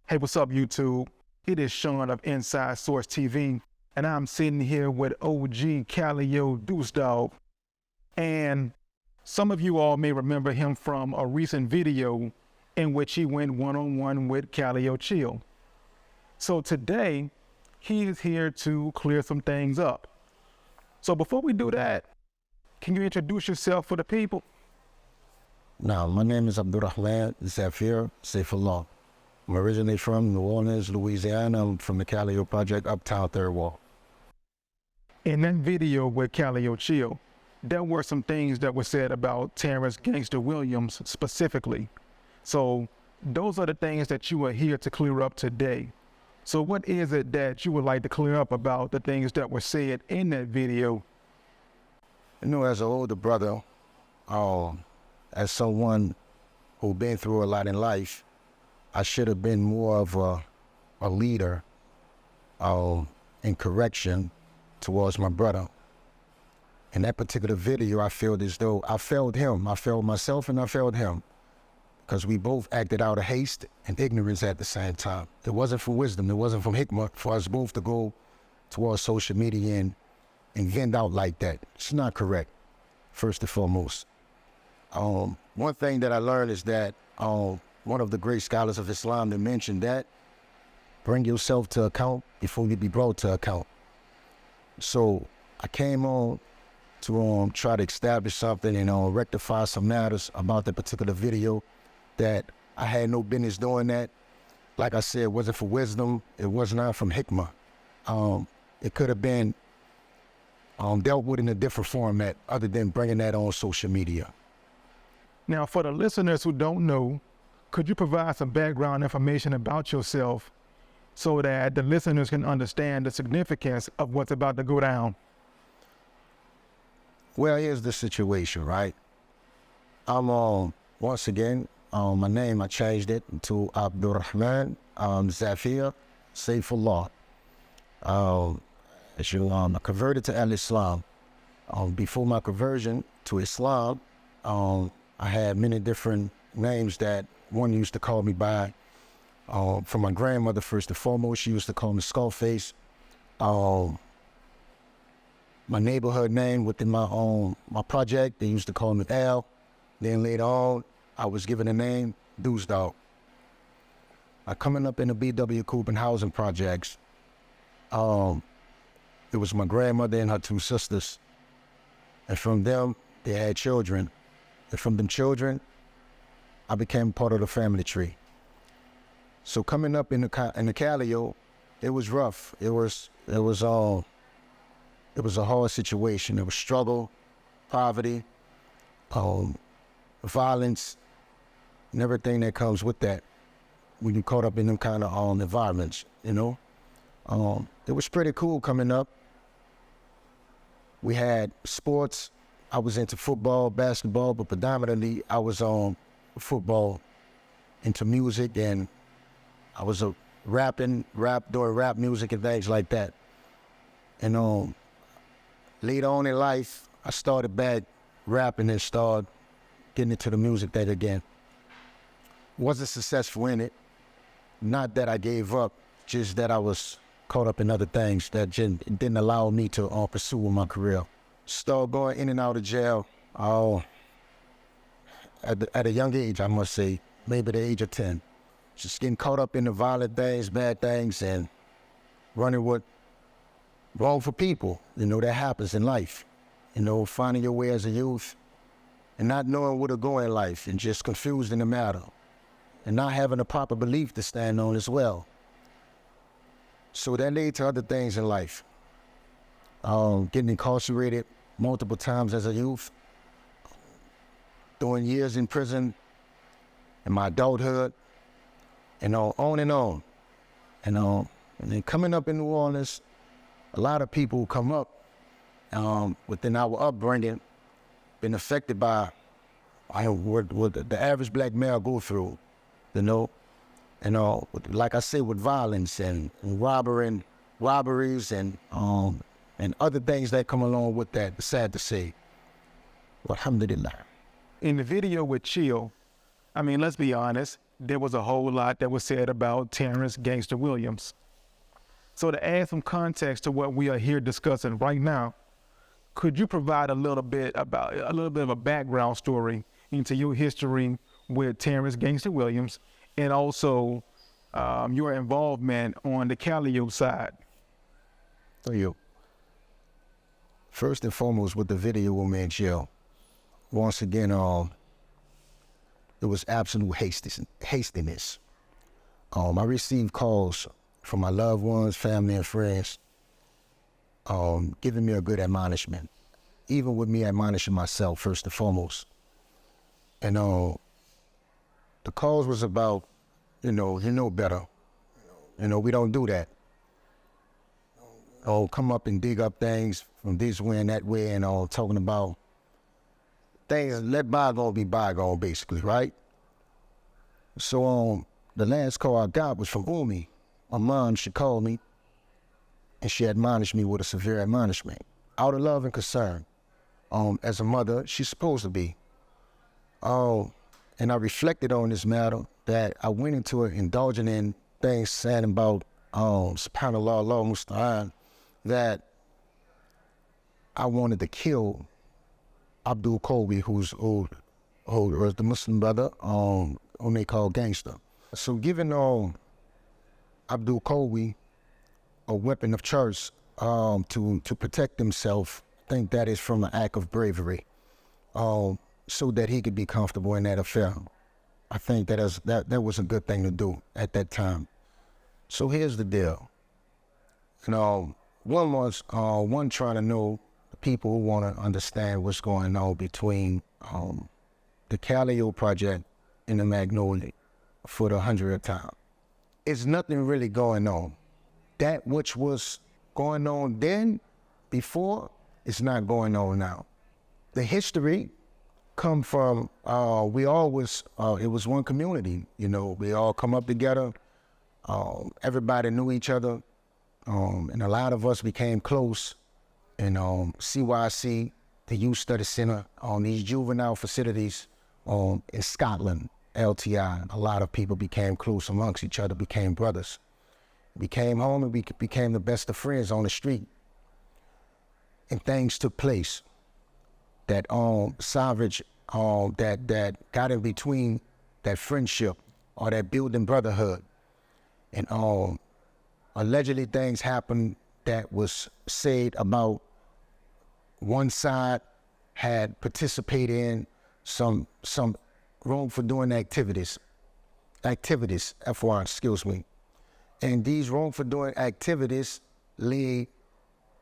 Hey, what's up, YouTube? It is Sean of Inside Source TV, and I'm sitting here with OG Calliope Deuce Dog. And some of you all may remember him from a recent video in which he went one-on-one with Calliope Chill. So today, he is here to clear some things up. So before we do that, can you introduce yourself for the people? Now, my name is Abdul-Rahman Saifollah. I'm originally from New Orleans, Louisiana. I'm from the Cali project, Uptown Third Wall. In that video with Calliope Chill, there were some things that were said about Terrance Gangsta Williams specifically. So those are the things that you are here to clear up today. So what is it that you would like to clear up about the things that were said in that video? You know, as an older brother, as someone who's been through a lot in life, I should have been more of a leader in correction towards my brother. In that particular video, I feel as though I failed him. I failed myself and I failed him, because we both acted out of haste and ignorance at the same time. It wasn't from wisdom, it wasn't from hikmah for us both to go towards social media and vent out like that. It's not correct, first and foremost. One thing that I learned is that one of the great scholars of Islam that mentioned that bring yourself to account before you be brought to account. So I came on to try to establish something and rectify some matters about that particular video that I had no business doing that. Like I said, it wasn't for wisdom, it was not from hikmah. It could have been dealt with in a different format other than bringing that on social media. Now, for the listeners who don't know, could you provide some background information about yourself so that the listeners can understand the significance of what's about to go down? Well, here's the situation, right? I'm once again, my name, I changed it to Abdul-Rahman Saifollah. I converted to Al-Islam. Before my conversion to Islam, I had many different names that one used to call me by. From my grandmother, first and foremost, she used to call me Skullface. My neighborhood name within my project, they used to call me Al. Then later on, I was given a name, Deuce Dog. Coming up in the BW Coopin housing projects, it was my grandmother and her two sisters. And from them, they had children. And from them children, I became part of the family tree. So coming up in the Calio, it was rough. It was a hard situation. There was struggle, poverty, violence, and everything that comes with that when you're caught up in them kind of environments, you know. It was pretty cool coming up. We had sports. I was into football, basketball, but predominantly I was on football, into music, and I was doing rap music and things like that. And later on in life, I started back rapping and started getting into the music thing again. Wasn't successful in it. Not that I gave up, just that I was caught up in other things that didn't allow me to pursue my career. Started going in and out of jail at a young age, I must say, maybe the age of 10. Just getting caught up in the violent things, bad things, and running with wrong for people. You know, that happens in life. You know, finding your way as a youth and not knowing where to go in life and just confused in the matter and not having a proper belief to stand on as well. So that led to other things in life. Getting incarcerated multiple times as a youth, doing years in prison in my adulthood, and on and on. And then coming up in New Orleans, a lot of people come up within our upbringing, been affected by what the average black male go through, you know. And like I say, with violence and robberies and other things that come along with that. Sad to say. Alhamdulillah. In the video with Chill, I mean, let's be honest, there was a whole lot that was said about Terrance Gangsta Williams. So to add some context to what we are here discussing right now, could you provide a little bit of a background story into your history with Terrance Gangsta Williams, and also your involvement on the Calliopes side? So you, first and foremost, with the video with me in jail, once again, it was absolute hastiness. I received calls from my loved ones, family, and friends, giving me a good admonishment, even with me admonishing myself first and foremost. And the calls was about, you know better. We don't do that. Come up and dig up things from this way and that way, and talking about things, let bygone be bygone, basically, right? So the last call I got was from Umi. My mom, she called me, and she admonished me with a severe admonishment, out of love and concern. As a mother, she's supposed to be. And I reflected on this matter, that I went into it indulging in things saying about subhanallah, Allah musta'an, that I wanted to kill Abdul Kobe, who's the Muslim brother, whom they call Gangster. So giving Abdul Kobe a weapon of choice to protect himself, I think that is from an act of bravery, so that he could be comfortable in that affair. I think that was a good thing to do at that time. So here's the deal. One trying to know the people who want to understand what's going on between the Calliope project and the Magnolia for the 100th time. It's nothing really going on. That which was going on then, before, is not going on now. The history come from, it was one community, we all come up together, everybody knew each other, and a lot of us became close. And CYC, the Youth Study Center, these juvenile facilities in Scotland, LTI, a lot of people became close amongst each other, became brothers. We came home and we became the best of friends on the street. And things took place that savage, that got in between that friendship or that building brotherhood. And allegedly things happened that was said about one side had participated in some wrong for doing activities, FYI, excuse me. And these wrong for doing activities lead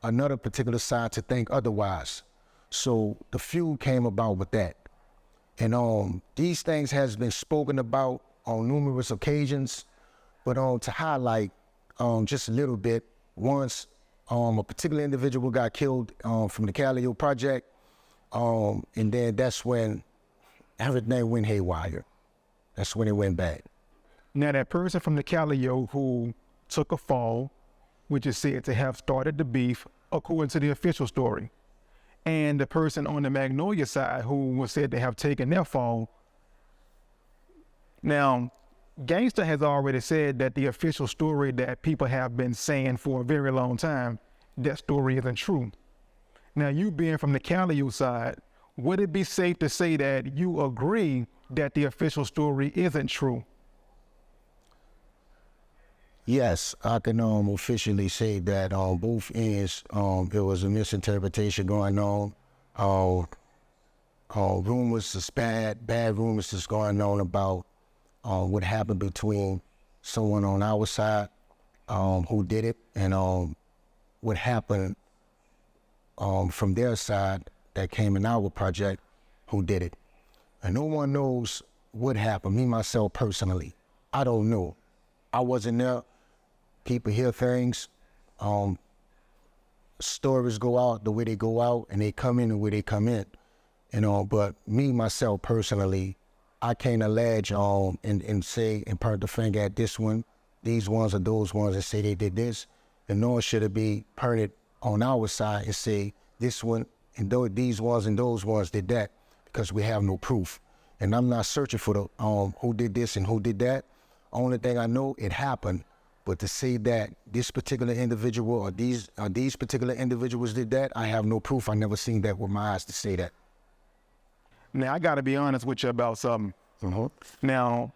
another particular side to think otherwise. So the feud came about with that. And these things has been spoken about on numerous occasions, but to highlight just a little bit, once a particular individual got killed from the Calliope project, and then that's when everything went haywire. That's when it went bad. Now that person from the Calliope who took a fall, which is said to have started the beef, according to the official story, and the person on the Magnolia side who was said to have taken their fall. Now, Gangster has already said that the official story that people have been saying for a very long time, that story isn't true. Now, you being from the Calliope side, would it be safe to say that you agree that the official story isn't true? Yes, I can officially say that on both ends, there was a misinterpretation going on. Rumors is bad rumors is going on about what happened between someone on our side who did it, and what happened from their side that came in our project who did it. And no one knows what happened. Me, myself, personally, I don't know. I wasn't there. People hear things. Stories go out the way they go out, and they come in the way they come in. But me, myself, personally, I can't allege and say and point the finger at this one, these ones or those ones, and say they did this. And nor should it be pointed on our side and say this one and these ones and those ones did that, because we have no proof. And I'm not searching for the who did this and who did that. Only thing I know, it happened. But to say that this particular individual or these particular individuals did that, I have no proof. I never seen that with my eyes to say that. Now, I got to be honest with you about something. Now,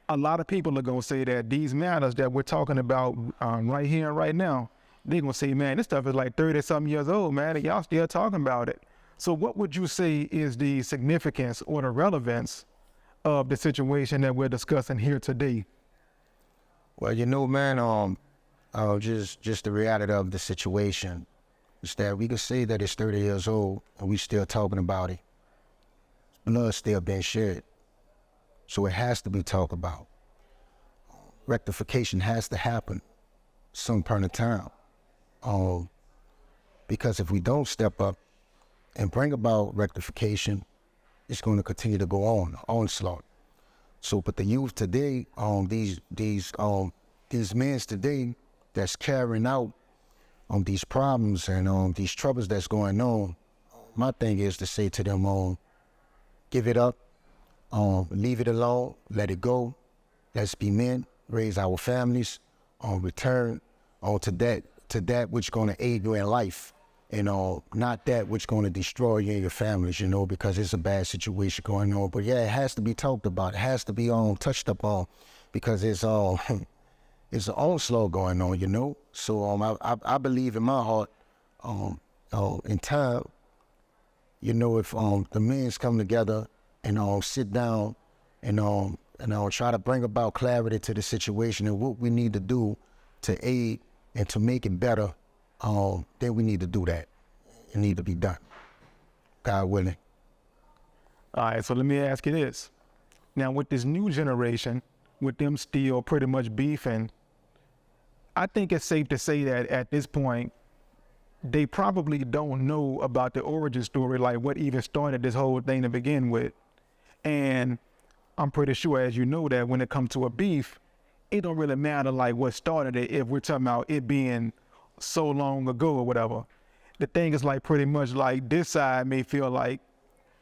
a lot of people are going to say that these matters that we're talking about right here and right now, they're going to say, man, this stuff is like 30-something years old, man, and y'all still talking about it. So what would you say is the significance or the relevance of the situation that we're discussing here today? Well, you know, man, just the reality of the situation is that we can say that it's 30 years old and we still talking about it. Blood still being shed. So it has to be talked about. Rectification has to happen some point in time. Because if we don't step up and bring about rectification, it's going to continue to go on, onslaught. So, but the youth today, these men today that's carrying out these problems and these troubles that's going on, my thing is to say to them, give it up, leave it alone, let it go. Let's be men, raise our families, return to that which going to aid you in life, and not that which going to destroy you and your families, you know, because it's a bad situation going on. But yeah, it has to be talked about. It has to be touched upon, because it's an onslaught going on, you know. So I believe in my heart, in time, you know, if the men's come together and sit down and try to bring about clarity to the situation and what we need to do to aid and to make it better, then we need to do that. It need to be done. God willing. All right, so let me ask you this. Now, with this new generation, with them still pretty much beefing, I think it's safe to say that at this point, they probably don't know about the origin story, like what even started this whole thing to begin with. And I'm pretty sure, as you know, that when it comes to a beef, it don't really matter like what started it if we're talking about it being so long ago or whatever. The thing is like pretty much like this side may feel like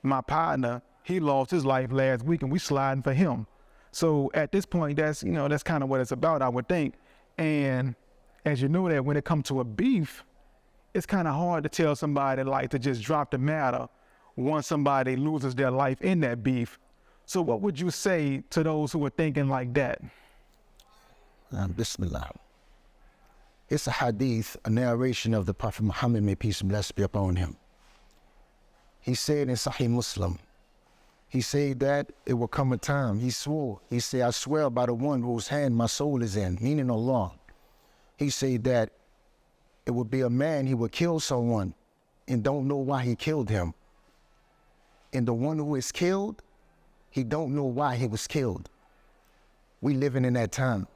my partner, he lost his life last week and we sliding for him. So at this point, that's kind of what it's about, I would think. And as you know that when it comes to a beef, it's kind of hard to tell somebody like to just drop the matter once somebody loses their life in that beef. So what would you say to those who are thinking like that? Bismillah. It's a hadith, a narration of the Prophet Muhammad, may peace and blessings be upon him. He said in Sahih Muslim, he said that it will come a time, he swore, he said, I swear by the one whose hand my soul is in, meaning Allah. He said that it would be a man, he would kill someone and don't know why he killed him. And the one who is killed, he don't know why he was killed. We living in that time.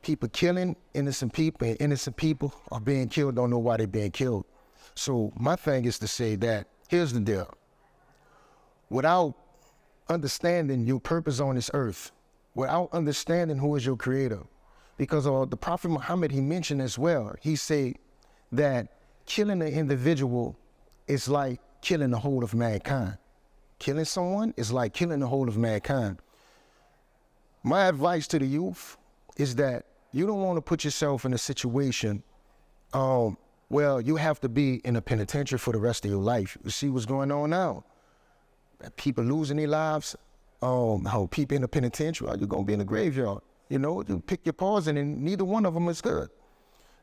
People killing innocent people, and innocent people are being killed, don't know why they're being killed. So my thing is to say that, here's the deal. Without understanding your purpose on this earth, without understanding who is your creator, because the Prophet Muhammad, he mentioned as well, he said that killing an individual is like killing the whole of mankind. Killing someone is like killing the whole of mankind. My advice to the youth is that you don't want to put yourself in a situation where you have to be in a penitentiary for the rest of your life. You see what's going on now? People losing their lives, how people in the penitentiary, you're going to be in the graveyard. You know, you pick your poison and neither one of them is good.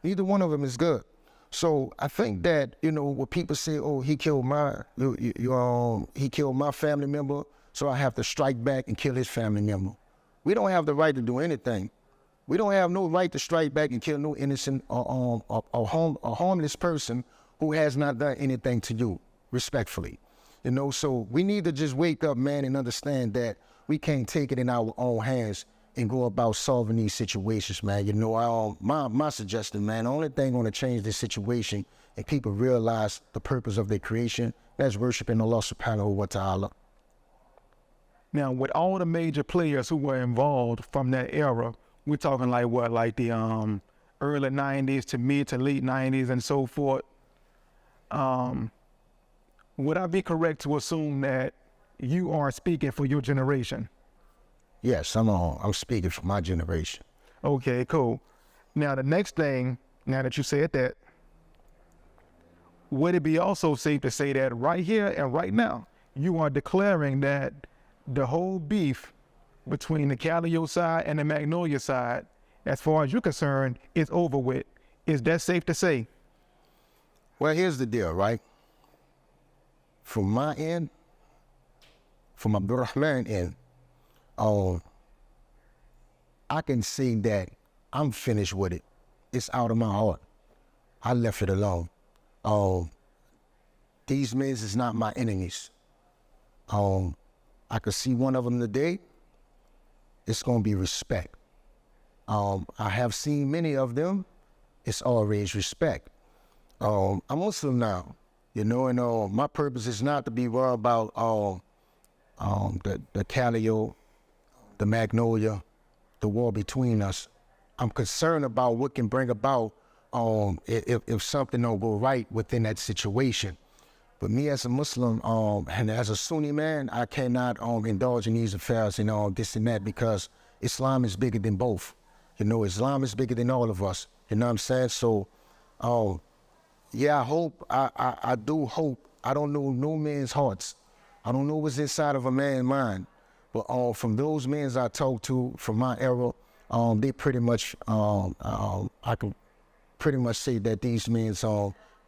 Neither one of them is good. So I think that, you know, when people say, oh, he killed my family member, so I have to strike back and kill his family member. We don't have the right to do anything. We don't have no right to strike back and kill no innocent or harmless person who has not done anything to you, respectfully. You know, so we need to just wake up, man, and understand that we can't take it in our own hands and go about solving these situations, man. You know, my suggestion, man, the only thing going to change this situation and people realize the purpose of their creation, that's worshiping Allah subhanahu wa ta'ala. Now, with all the major players who were involved from that era, we're talking like what, like the early 90s to mid to late 90s and so forth. Would I be correct to assume that you are speaking for your generation. Yes, I'm speaking for my generation. Okay, cool. Now the next thing, now that you said that, would it be also safe to say that right here and right now, you are declaring that the whole beef between the Calliope side and the Magnolia side, as far as you're concerned, is over with? Is that safe to say? Well, here's the deal, right? From my end, from Abdul-Rahman end, I can say that I'm finished with it. It's out of my heart. I left it alone. These men is not my enemies. I could see one of them today. It's gonna be respect. I have seen many of them. It's always respect. I'm Muslim now, you know, and my purpose is not to be worried about the Calliope, the Magnolia, the war between us. I'm concerned about what can bring about if something don't go right within that situation. But me as a Muslim and as a Sunni man, I cannot indulge in these affairs and this and that, because Islam is bigger than both. You know, Islam is bigger than all of us. You know what I'm saying? So, yeah, I hope, I do hope. I don't know no man's hearts. I don't know what's inside of a man's mind. But from those men I talked to from my era, they pretty much, I can pretty much say that these men,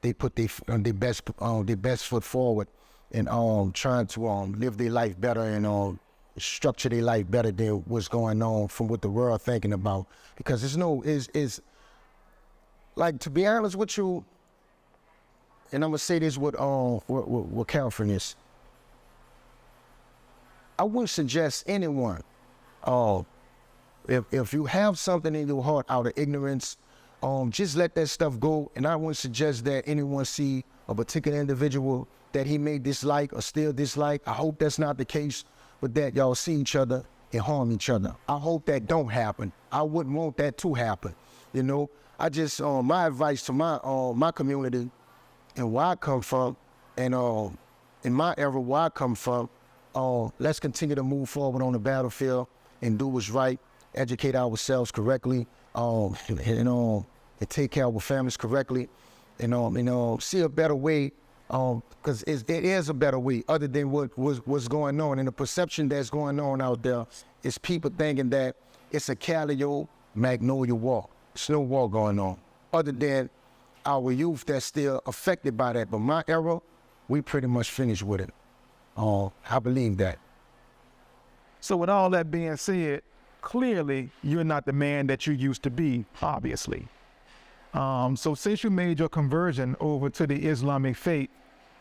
they put their best foot forward and trying to live their life better and structure their life better than what's going on from what the world thinking about. Because it's like, to be honest with you, and I'm gonna say this with carefulness, I wouldn't suggest anyone, if you have something in your heart out of ignorance, just let that stuff go. And I wouldn't suggest that anyone see a particular individual that he may dislike or still dislike. I hope that's not the case, but that y'all see each other and harm each other. I hope that don't happen. I wouldn't want that to happen. You know, I just, my advice to my community and where I come from, and in my era where I come from, let's continue to move forward on the battlefield and do what's right, educate ourselves correctly, and take care of our families correctly, and see a better way, because it is a better way other than what's going on. And the perception that's going on out there is people thinking that it's a Calliope Magnolia war. There's no war going on, other than our youth that's still affected by that. But my era, we pretty much finished with it. I believe that. So with all that being said, clearly you're not the man that you used to be, obviously. So since you made your conversion over to the Islamic faith,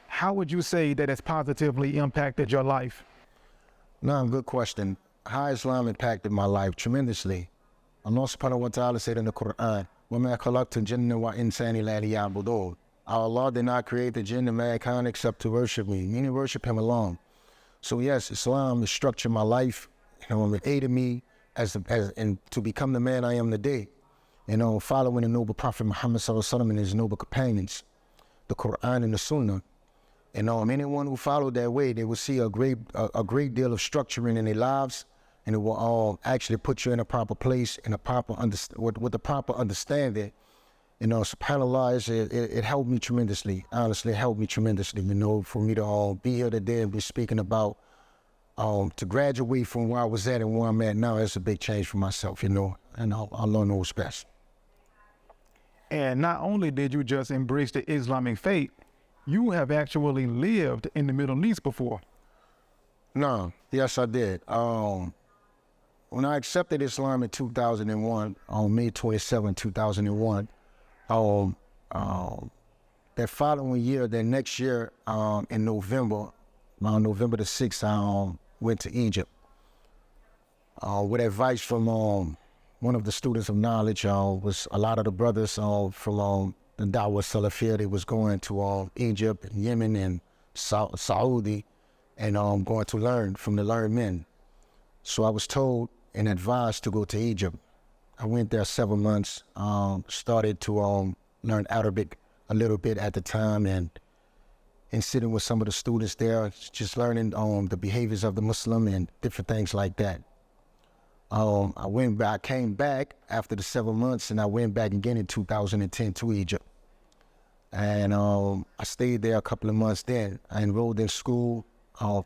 how would you say that it's positively impacted your life? No, good question. How Islam impacted my life? Tremendously. Allah subhanahu wa ta'ala said in the Quran, وَمَا خَلَقْتُ الْجِنَّ وَإِنسَانِ إِلَّا لِيَعْبُدُونِ. Allah did not create the jinn and mankind except to worship me, meaning worship him alone. So yes, Islam has structured my life, it aided me and to become the man I am today. Following the noble Prophet Muhammad ﷺ and his noble companions, the Quran and the Sunnah. And anyone who followed that way, they will see a great deal of structuring in their lives, and it will actually put you in a proper place, in a proper with a proper understanding. SubhanAllah, it helped me tremendously. Honestly, it helped me tremendously, for me to be here today and be speaking about, to graduate from where I was at and where I'm at now. It's a big change for myself, and Allah knows best. And not only did you just embrace the Islamic faith, you have actually lived in the Middle East before. No, yes, I did. When I accepted Islam in 2001, on May 27, 2001, that following year, that next year, in November, around November the 6th, I went to Egypt. With advice from one of the students of knowledge, was a lot of the brothers from the Dawah Salafiyya. They was going to Egypt and Yemen and Saudi, and going to learn from the learned men. So I was told and advised to go to Egypt. I went there 7 months, started to learn Arabic a little bit at the time, and and sitting with some of the students there, just learning the behaviors of the Muslim and different things like that. I came back after the 7 months, and I went back again in 2010 to Egypt. And I stayed there a couple of months then. I enrolled in school.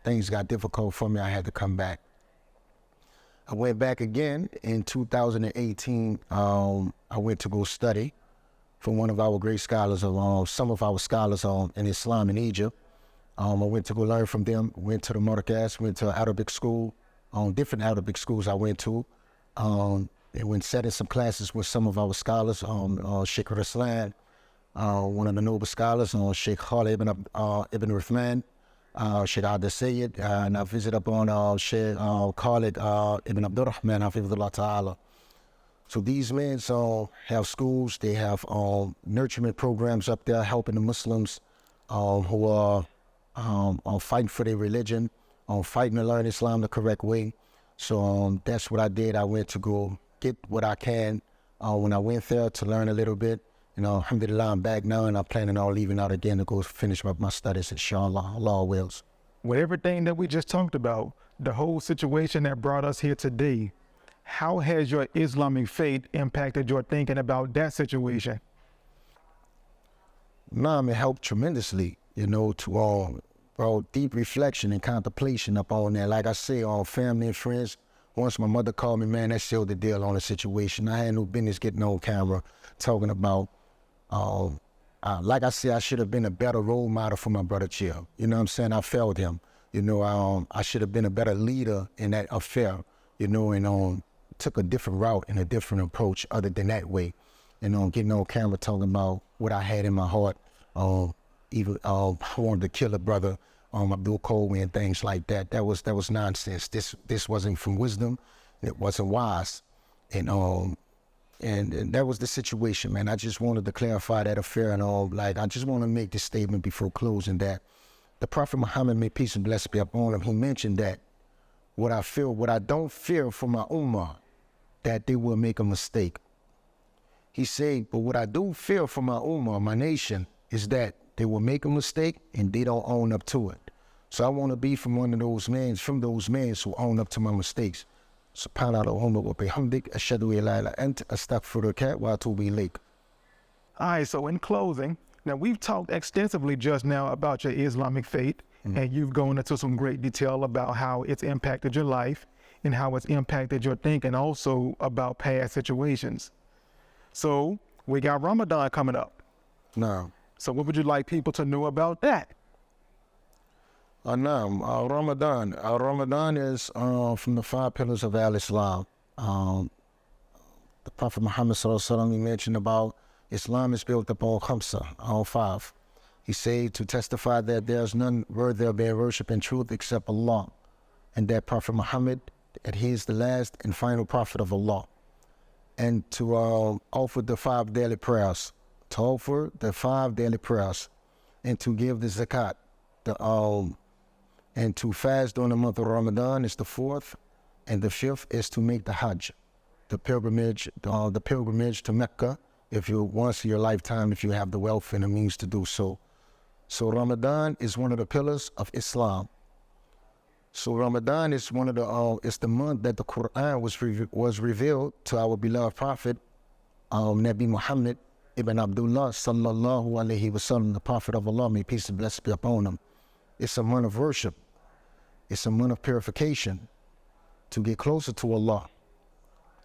Things got difficult for me. I had to come back. I went back again in 2018. I went to go study for one of our great scholars, some of our scholars in Islam in Egypt. I went to go learn from them, went to the Markaz, went to Arabic school, different Arabic schools I went to. And went sat in some classes with some of our scholars, Sheikh Raslan, one of the noble scholars, Sheikh Khalid ibn Rahman, Sheikh Adil Sayyid, and I visited up on Sheikh Khalid ibn Abdul-Rahman Hafidhullah Ta'ala. So these men have schools, they have nurturement programs up there helping the Muslims who are fighting for their religion, fighting to learn Islam the correct way. So that's what I did. I went to go get what I can when I went there to learn a little bit. Alhamdulillah, I'm back now, and I'm planning on leaving out again to go finish up my studies, inshallah, Allah wills. With everything that we just talked about, the whole situation that brought us here today, how has your Islamic faith impacted your thinking about that situation? It helped tremendously, to brought deep reflection and contemplation upon that. Like I say, family and friends, once my mother called me, man, that sealed the deal on the situation. I had no business getting on camera talking about, like I say, I should have been a better role model for my brother Chill. You know what I'm saying? I failed him. I should have been a better leader in that affair, and took a different route and a different approach other than that way. Getting on camera talking about what I had in my heart, even I wanted to kill a brother, Abdul Kowi and things like that. That was nonsense. This wasn't from wisdom. It wasn't wise. And that was the situation, man. I just wanted to clarify that affair and I just want to make this statement before closing that the Prophet Muhammad, may peace and blessings be upon him, he mentioned that what I don't fear for my ummah, that they will make a mistake. He said, but what I do fear for my ummah, my nation, is that they will make a mistake and they don't own up to it. So I want to be from those men who own up to my mistakes. Subhanallah wa bihamdik, ashhadu an la ilaha illa anta, astaghfiruka wa atubu ilayk. All right, so in closing, now we've talked extensively just now about your Islamic faith, and you've gone into some great detail about how it's impacted your life and how it's impacted your thinking, also about past situations. So we got Ramadan coming up. No. So what would you like people to know about that? Ramadan. Ramadan is from the 5 pillars of Al-Islam. The Prophet Muhammad he mentioned about Islam is built upon khamsa, all 5. He said to testify that there's none worthy of being worshipped in truth except Allah, and that Prophet Muhammad, that he is the last and final prophet of Allah, and to offer the 5 daily prayers, and to give the zakat, and to fast during the month of Ramadan is the 4th, and the 5th is to make the Hajj, the pilgrimage to Mecca, once in your lifetime, if you have the wealth and the means to do so. So Ramadan is one of the pillars of Islam. So Ramadan is it's the month that the Quran was revealed to our beloved Prophet, Nabi Muhammad ibn Abdullah sallallahu alaihi wasallam, the Prophet of Allah, may peace and blessings be upon him. It's a month of worship. It's a month of purification, to get closer to Allah,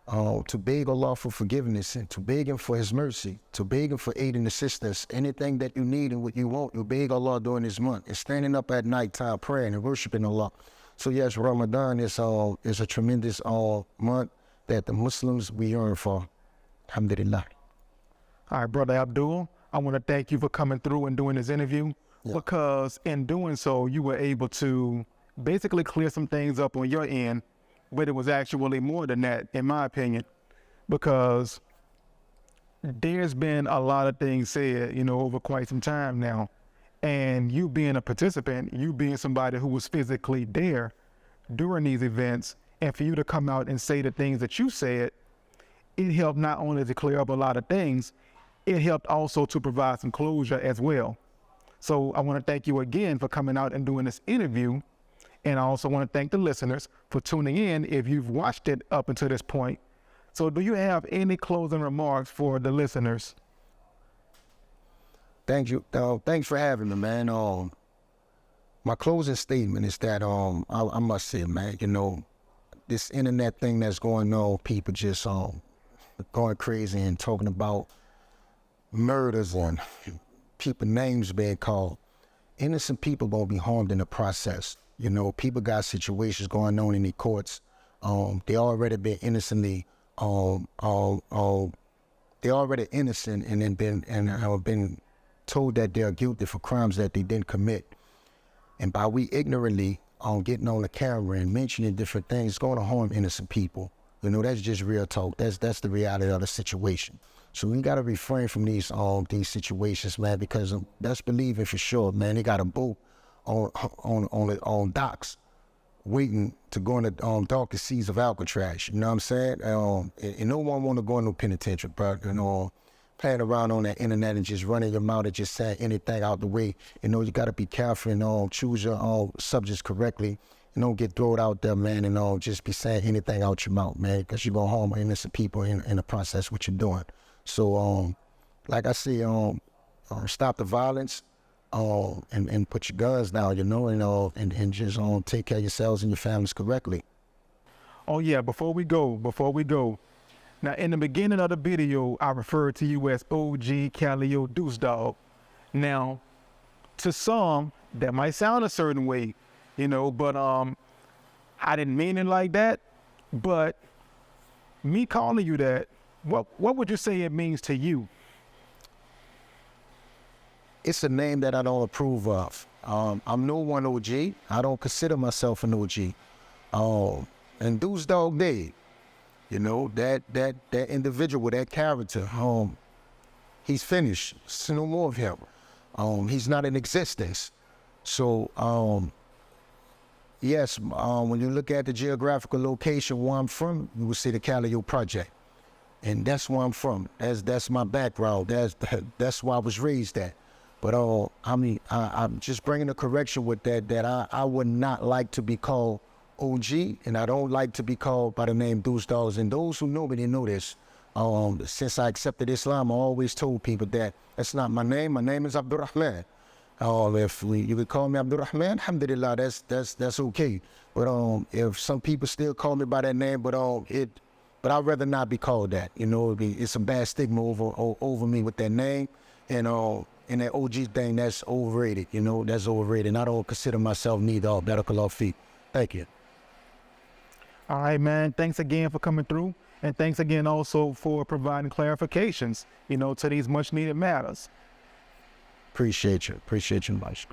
to beg Allah for forgiveness, and to beg Him for His mercy, to beg Him for aid and assistance. Anything that you need and what you want, you beg Allah during this month. It's standing up at night time praying and worshiping Allah. So yes, Ramadan is a tremendous month that the Muslims, we yearn for. Alhamdulillah. All right, Brother Abdul, I want to thank you for coming through and doing this interview, because in doing so, you were able to basically clear some things up on your end, but it was actually more than that, in my opinion, because there's been a lot of things said, over quite some time now. And you being a participant, you being somebody who was physically there during these events, and for you to come out and say the things that you said, it helped not only to clear up a lot of things, it helped also to provide some closure as well. So I want to thank you again for coming out and doing this interview. And I also want to thank the listeners for tuning in if you've watched it up until this point. So do you have any closing remarks for the listeners? Thank you. Thanks for having me, man. My closing statement is that I must say, man, you know, this internet thing that's going on, people just going crazy and talking about murders and people names being called. Innocent people gonna be harmed in the process. You know, people got situations going on in the courts. They already been innocently, they already innocent and then been told that they're guilty for crimes that they didn't commit. And by we ignorantly getting on the camera and mentioning different things, it's going to harm innocent people. You know, that's just real talk. That's the reality of the situation. So we got to refrain from these situations, man, because that's believing for sure, man. They got a boat on docks waiting to go in the darkest seas of Alcatraz. You know what I'm saying? And no one want to go in no penitentiary, but you know, playing around on that internet and just running your mouth and just saying anything out the way. You know, you got to be careful and choose your subjects correctly. And don't get thrown out there, man, and just be saying anything out your mouth, man, because you're going to harm innocent people in the process what you're doing. So, like I say, stop the violence and put your guns down, you know, and just take care of yourselves and your families correctly. Oh, yeah, before we go. Now, in the beginning of the video, I referred to you as OG Calliope Deuce Dog. Now, to some, that might sound a certain way, you know, but I didn't mean it like that. But me calling you that, what would you say it means to you? It's a name that I don't approve of. I'm no one OG. I don't consider myself an OG. And Deuce Dog dead. You know, that individual, that character, he's finished. There's no more of him. He's not in existence. So, yes, when you look at the geographical location where I'm from, you will see the Calliope Project. And that's where I'm from. That's my background. That's where I was raised at. But I mean, I'm just bringing a correction with that I would not like to be called OG, and I don't like to be called by the name Deuce Dogs. And those who know me, they know this. Since I accepted Islam, I always told people that that's not my name. My name is Abdul-Rahman. If you could call me Abdul-Rahman, alhamdulillah, that's okay. But if some people still call me by that name, but I'd rather not be called that. You know, it's a bad stigma over me with that name, and that OG thing, that's overrated. You know, that's overrated. And I don't consider myself neither. Barakallahu feet. Thank you. All right, man. Thanks again for coming through. And thanks again also for providing clarifications, you know, to these much needed matters. Appreciate you. Appreciate you much.